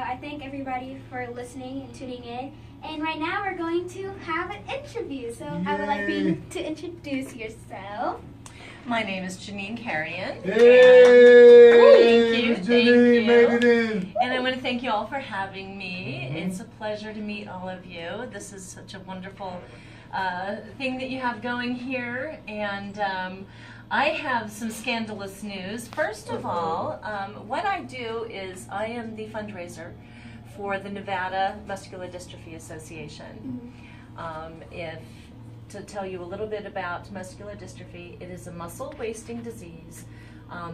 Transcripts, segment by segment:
I thank everybody for listening and tuning in. And right now we're going to have an interview. So I would like for you to introduce yourself. My name is Janeen Kerian. Hey, Thank Janeen you. made it in. And I want to thank you all for having me. It's a pleasure to meet all of you. This is such a wonderful thing that you have going here. And I have some scandalous news. First of all, what I do is I am the fundraiser for the Nevada Muscular Dystrophy Association. To tell you a little bit about muscular dystrophy, it is a muscle wasting disease.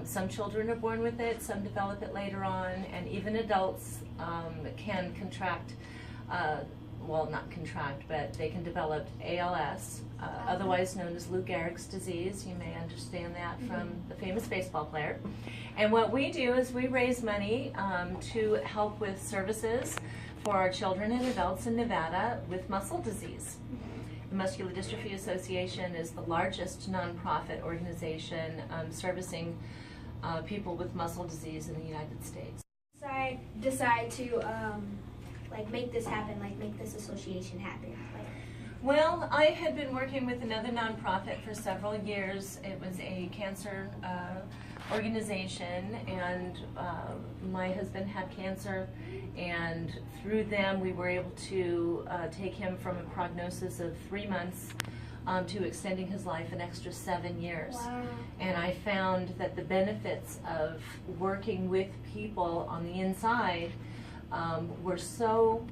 Some children are born with it, some develop it later on, and even adults can contract, well, not contract, but they can develop ALS, otherwise known as Lou Gehrig's disease. You may understand that from the famous baseball player. And what we do is we raise money to help with services for our children and adults in Nevada with muscle disease. The Muscular Dystrophy Association is the largest nonprofit organization servicing people with muscle disease in the United States. Decide to like make this happen, like make this association happen? Well, I had been working with another nonprofit for several years. It was a cancer organization, and my husband had cancer, and through them we were able to take him from a prognosis of 3 months to extending his life an extra 7 years. Wow. And I found that the benefits of working with people on the inside were so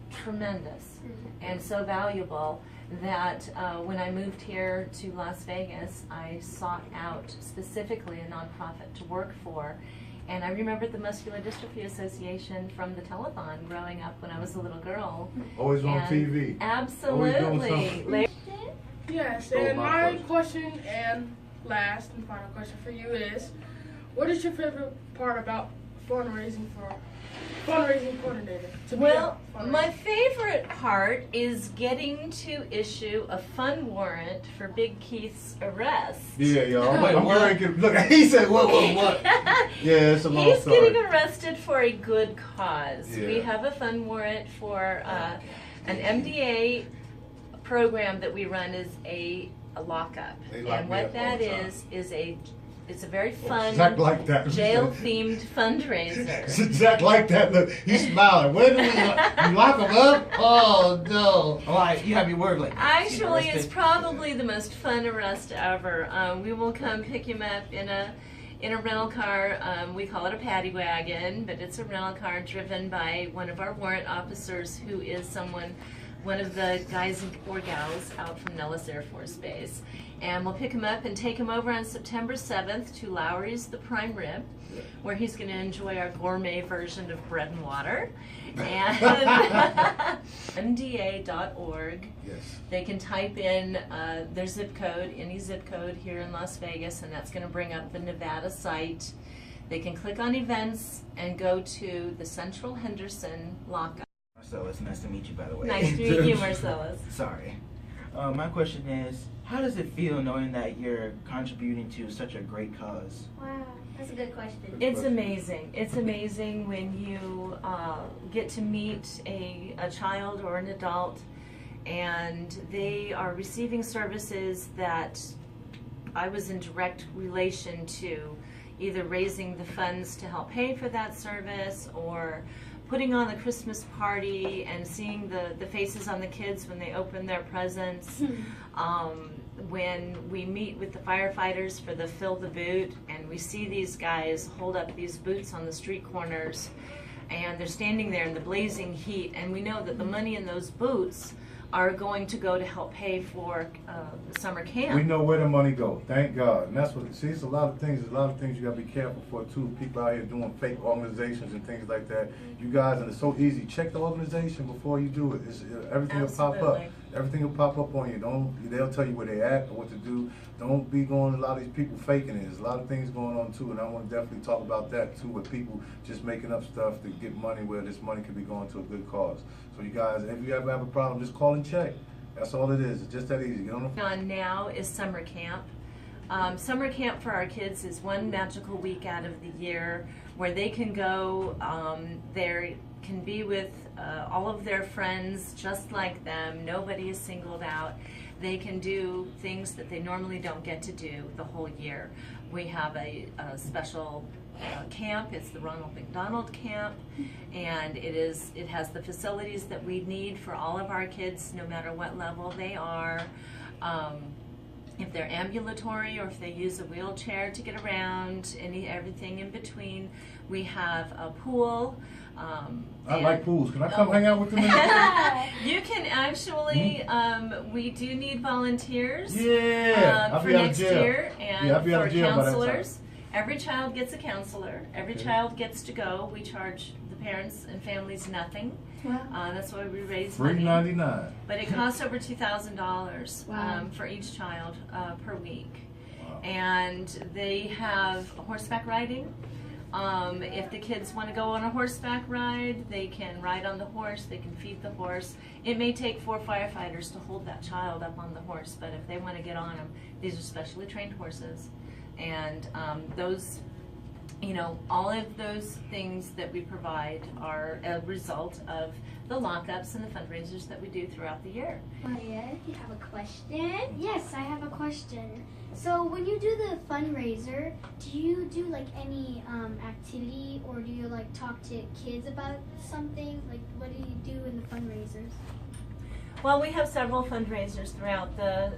tremendous and so valuable that when I moved here to Las Vegas, I sought out specifically a nonprofit to work for. And I remembered the Muscular Dystrophy Association from the telethon growing up when I was a little girl. Always on TV. Absolutely. Yes, and my question and last and final question for you is, what is your favorite part about fundraising coordinator? Well, my favorite part is getting to issue a fund warrant for Big Keith's arrest. Yeah, y'all. Look, he said what? Yeah, it's a long He's story. getting arrested for a good cause. Yeah. We have a fund warrant for an MDA program that we run is a lockup. And what that is it's a very fun, exact like that. jail-themed fundraiser. It's exact like that. Look, he's smiling. Where do we you lock him up? Oh no! All right, you have your word like Actually, it's probably the most fun arrest ever. We will come pick him up in a rental car. We call it a paddy wagon, but it's a rental car driven by one of our warrant officers who is one of the guys or gals out from Nellis Air Force Base. And we'll pick him up and take him over on September 7th to Lowry's The Prime Rib, where he's going to enjoy our gourmet version of bread and water. And MDA.org. Yes. They can type in their zip code, any zip code here in Las Vegas, and that's going to bring up the Nevada site. They can click on events and go to the Central Henderson lockup. Marcellus, nice to meet you, by the way. Nice to meet you, Marcellus. Sorry. My question is, how does it feel knowing that you're contributing to such a great cause? Wow, that's a good question. It's amazing. It's amazing when you get to meet a child or an adult and they are receiving services that I was in direct relation to, either raising the funds to help pay for that service or putting on the Christmas party and seeing the faces on the kids when they open their presents. When we meet with the firefighters for the Fill the Boot and we see these guys hold up these boots on the street corners and they're standing there in the blazing heat, and we know that the money in those boots are going to go to help pay for the summer camp. We know where the money goes, thank God. And that's what, see, it's a lot of things you gotta be careful for too. People out here doing fake organizations and things like that. You guys, and it's so easy, check the organization before you do it. Everything will pop up. Everything will pop up on you. They'll tell you where they at or what to do. Don't be going, a lot of these people faking it. There's a lot of things going on too, and I want to definitely talk about that too, with people just making up stuff to get money where this money could be going to a good cause. So you guys, if you ever have a problem, just call and check. That's all it is. It's just that easy. Get on the phone. On now is summer camp. Summer camp for our kids is one magical week out of the year where they can go. Their can be with all of their friends just like them. Nobody is singled out. They can do things that they normally don't get to do the whole year. We have a special camp. It's the Ronald McDonald Camp, and it has the facilities that we need for all of our kids, no matter what level they are. If they're ambulatory or if they use a wheelchair to get around, everything in between. We have a pool. I like pools. Can I come hang out with them? You can actually, we do need volunteers Yeah, for next year, and I'll be out for of jail by that time. counselors. Every child gets a counselor. Every child gets to go. We charge the parents and families nothing. Wow. That's why we raise Free money. $99. But it costs over $2,000 Wow. for each child per week. Wow. And they have horseback riding. If the kids want to go on a horseback ride, they can ride on the horse, they can feed the horse. It may take 4 firefighters to hold that child up on the horse, but if they want to get on them, these are specially trained horses. And those, all of those things that we provide are a result of the lockups and the fundraisers that we do throughout the year. Maya, you have a question? Yes, I have a question. So when you do the fundraiser, do you do like any activity, or do you like talk to kids about something? Like, what do you do in the fundraisers? Well, we have several fundraisers throughout the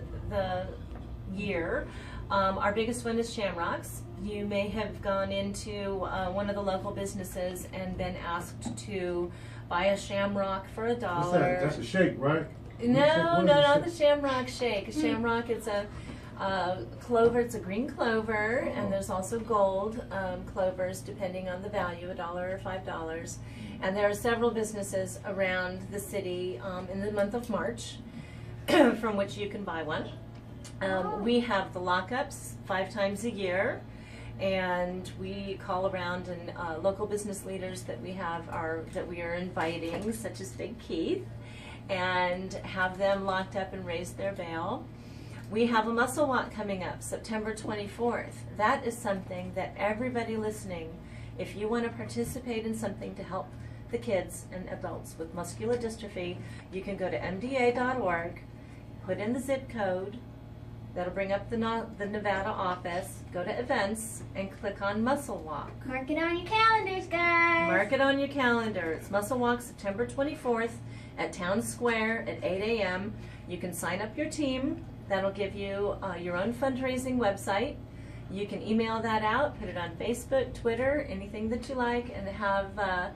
year. Our biggest one is Shamrocks. You may have gone into one of the local businesses and been asked to buy a shamrock for $1. What's that? That's a shake, right? No, not the Shamrock Shake. A Shamrock, it's a clover. It's a green clover, and there's also gold clovers, depending on the value, $1 or $5. And there are several businesses around the city in the month of March from which you can buy one. We have the lockups 5 times a year, and we call around, and local business leaders that we are inviting, such as Big Keith, and have them locked up and raise their bail. We have a muscle walk coming up September 24th. That is something that everybody listening, if you want to participate in something to help the kids and adults with muscular dystrophy, you can go to mda.org, put in the zip code. That'll bring up the Nevada office, go to events, and click on Muscle Walk. Mark it on your calendars, guys. Mark it on your calendar. It's Muscle Walk September 24th at Town Square at 8 a.m. You can sign up your team. That'll give you your own fundraising website. You can email that out, put it on Facebook, Twitter, anything that you like, and have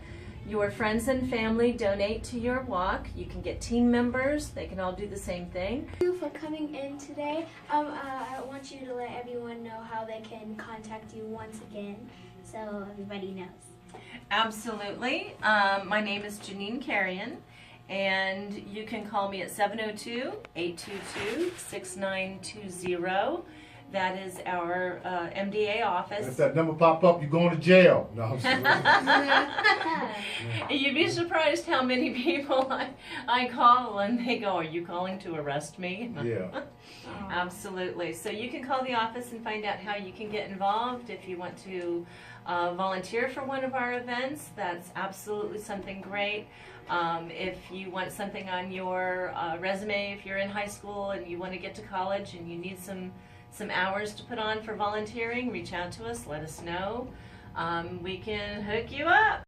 your friends and family donate to your walk. You can get team members. They can all do the same thing. Thank you for coming in today. I want you to let everyone know how they can contact you once again, so everybody knows. Absolutely. My name is Janeen Kerian, and you can call me at 702-822-6920. That is our MDA office. If that number pop up, you're going to jail. No, I'm sorry. You'd be surprised how many people I call and they go, "Are you calling to arrest me?" Yeah. Absolutely. So you can call the office and find out how you can get involved. If you want to volunteer for one of our events, that's absolutely something great. If you want something on your resume, if you're in high school and you want to get to college and you need some hours to put on for volunteering, reach out to us, let us know. We can hook you up.